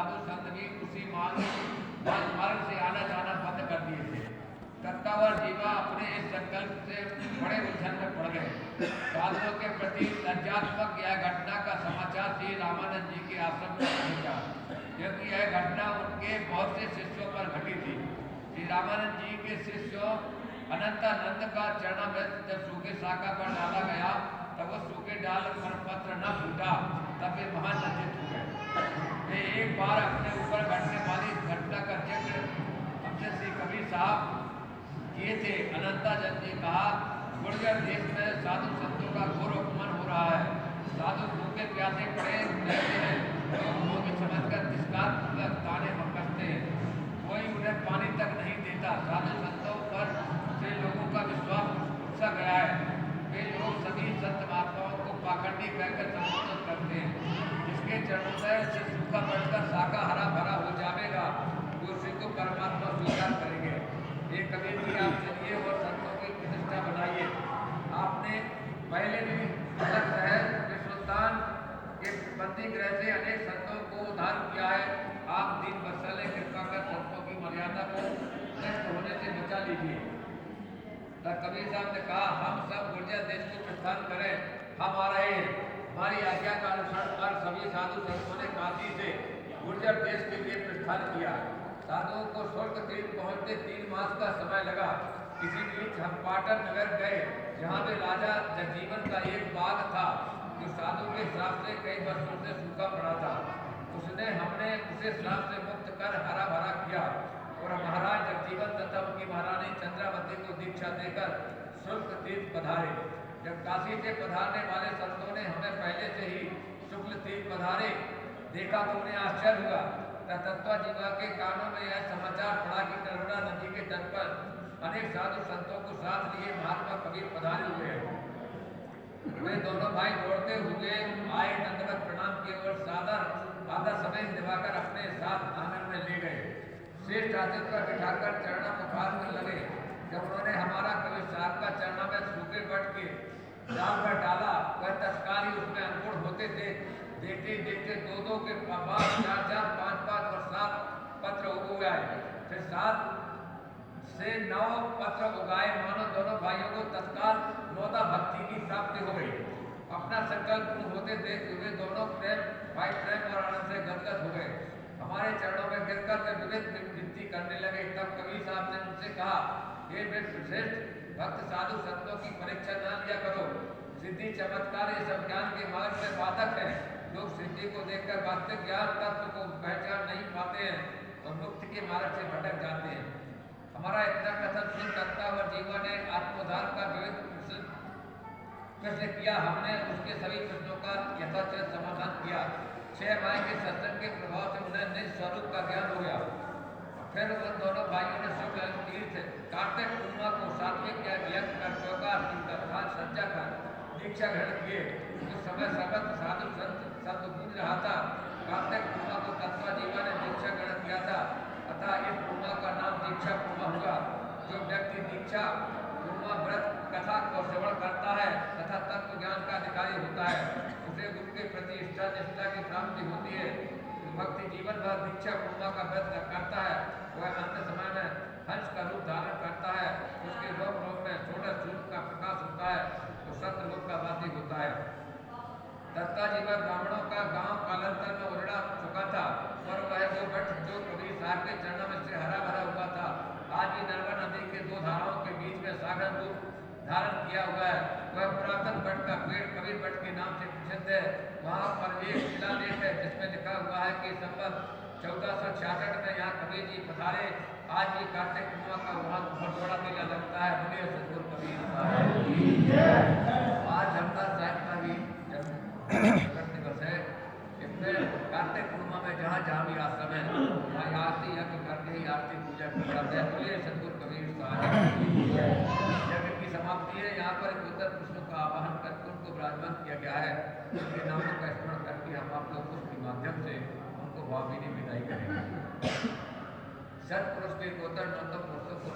साधु संत भी उसी मार्ग से आना जाना बंद कर दिए थे। तत्कावर जीवा अपने इस संकल्प से बड़े उलझन में पड़ गए। साधुओं के प्रति लज्जात्मक यह घटना का समाचार श्री रामानंद जी के आश्रम में पहुंचा, क्योंकि यह घटना उनके बहुत से शिष्यों पर घटी थी। श्री रामानंद जी के शिष्यों अनंतानंद का चरणामृत जब सूखे शाखा पर डाला गया तब वो सूखे डाल पर पत्र न फूटा, तब वे महान लज्जित हो गए। वे एक बार अपने ऊपर घटने वाली घटना का जिक्र अपने श्री कबीर साहब किए थे। अनंतानंद जी कहा, गुर्जर देश में साधु संतों का घोर अपमान हो रहा है। साधु भूखे प्यासे पड़े रहते हैं, लोग भोगी समझकर तिरस्कार पूर्वक ताने कसते हैं, कोई उन्हें पानी तक नहीं देता। साधु संतों पर से लोगों का विश्वास उठ गया है। वे लोग सभी संत महात्माओं को पाखंडी कहकर संबोधित करते हैं। जिसके चरणों से सूखा पड़कर शाखा हरा भरा हो जाएगा, उसी को परमात्मा स्वीकार करेंगे। ये कबीर जी आप चलिए और संतों की प्रतिष्ठा बनाइए। आपने पहले भी शहर के सुल्तान के बंदी गृह से अनेक संतों को उद्धार किया है। आप दीन बरसाले कृपा कर संतों की मर्यादा को नष्ट होने से बचा लीजिए। तब कबीर साहब ने कहा, हम सब गुर्जर देश को प्रस्थान करें, हम आ रहे हैं। हमारी आज्ञा का अनुसार सभी साधु संतों ने काशी से गुर्जर देश के लिए प्रस्थान किया। साधुओं को स्वर्ग तीर्थ पहुंचते 3 मास का समय लगा। इसी बीच हम पाटन नगर गए, जहाँ पे राजा जगजीवन का एक बाग था जो साधु के श्राप से कई वर्षों से सूखा पड़ा था। हमने उसे श्राप से मुक्त कर हरा भरा किया और महाराज जगजीवन तथा उनकी महारानी चंद्रावती को दीक्षा देकर शुक्ल तीर्थ पधारे। जब काशी से पधारने वाले संतों ने हमें पहले से ही शुक्ल तीर्थ पधारे देखा तो उन्हें आश्चर्य हुआ। तत्वा जीवा के कानों में यह समाचार पड़ा कि नर्मदा नदी के तट पर अनेक साधु संतों को साथ लिए महात्मा कबीर पधारे हुए हैं। वे दोनों भाई दौड़ते हुए आए, दंडवत प्रणाम किए और सादर आधा समय दिवाकर अपने साथ आंगन में ले गए। श्रेष्ठ आदित्य पर बिठाकर चरणा पुकार कर लगे। जब उन्होंने हमारा कबीर साहब का चरणा में सूखे बट के जाल पर डाला, वह तत्काल ही उसमें अंकुर होते थे। देखते देखते 2-2 के 5, 4-4, 5-5 और 7 पत्र उग गए। फिर 7 से 9 पत्र उगाए, मानो दोनों भाइयों को तत्काल नौदा भक्ति की प्राप्ति हो गई। अपना संकल्प पूर्ण होते देख हुए दोनों भाई प्रेम और आनंद से गदगद हो गए। हमारे चरणों में गिरकर वे विविध विनती करने लगे। तब कबीर साहब ने उनसे कहा, हे श्रेष्ठ भक्त साधु संतों की परीक्षा न लिया करो। सिद्धि चमत्कार ये सब ज्ञान के मार्ग में बाधक है। लोग सिद्धि को देखकर वास्तविक ज्ञान तत्व को पहचान नहीं पाते हैं और मुक्ति के मार्ग से भटक जाते हैं। हमारा इतना कथन सुन करता और जीवा ने आत्मोद्धार का विविध प्रश्न किया। हमने उसके सभी प्रश्नों का यथाचित समाधान किया। 6 माह के सत्संग के प्रभाव से उन्हें निज स्वरूप का ज्ञान हो गया। फिर उन दोनों भाइयों ने शुक्ल तीर्थ कार्तिक पूर्णिमा को सात्विक यज्ञ कर चौकार सज्जा कर दीक्षा ग्रहण किए। उस समय सर्वत्र साधु संत गूंज रहा था। कार्तिक पूर्णिमा को तत्वा जीवा ने दीक्षा ग्रहण किया था, अतः इस पूर्णिमा का नाम दीक्षा पूर्णिमा हुआ। जो व्यक्ति दीक्षा पूर्णिमा व्रत कथा को श्रवण करता है तथा तत्व ज्ञान का अधिकारी होता है, उसे गुरु के प्रति इष्टा निष्ठा की प्राप्ति होती है। भक्ति जीवन भर दीक्षा पूर्णिमा का व्रत करता है, वह अंत समय में हंस का रूप धारण करता है। उसके रोग में षोडश सूर्य का प्रकाश होता है तो सत्यलोक का वासी होता है। दत्ता जीवन ब्राह्मणों का गांव कालांतर में उजड़ा चुका था, पर वह वो वृक्ष जो कबीर साहब के चरणों में से हरा भरा हुआ था, आज भी नर्मदा नदी के 2 धाराओं के बीच में सागर रूप धारण किया हुआ है। वह पुरातन वट का पेड़ कबीर वट के नाम से प्रसिद्ध है। वहाँ पर एक शिलालेख है जिसमें लिखा हुआ है कि संवत 1466 में यहाँ कबीर जी पधारे। आज भी कार्तिक पूर्णिमा का वहाँ बहुत बड़ा मेला लगता है। बोलिए सतगुरु कबीर साहब। आज हमदा साहब का भी जन्म दिवस है। इसमें कार्तिक पूर्णिमा में जहाँ जहाँ भी आश्रम है वहाँ आरती यज्ञ करके ही आरती पूजा करते हैं। बोलिए सतगुरु कबीर साहब। यज्ञ की समाप्ति है। यहाँ पर उत्तर पुरुषों का आवाहन करके उनको विराजमान किया गया है। उनके नामों का स्मरण करके हम आप लोग उसके माध्यम से उनको भावभीनी विदाई करेंगे। सत्पुरुष के गोत्र नंद पुरुषों को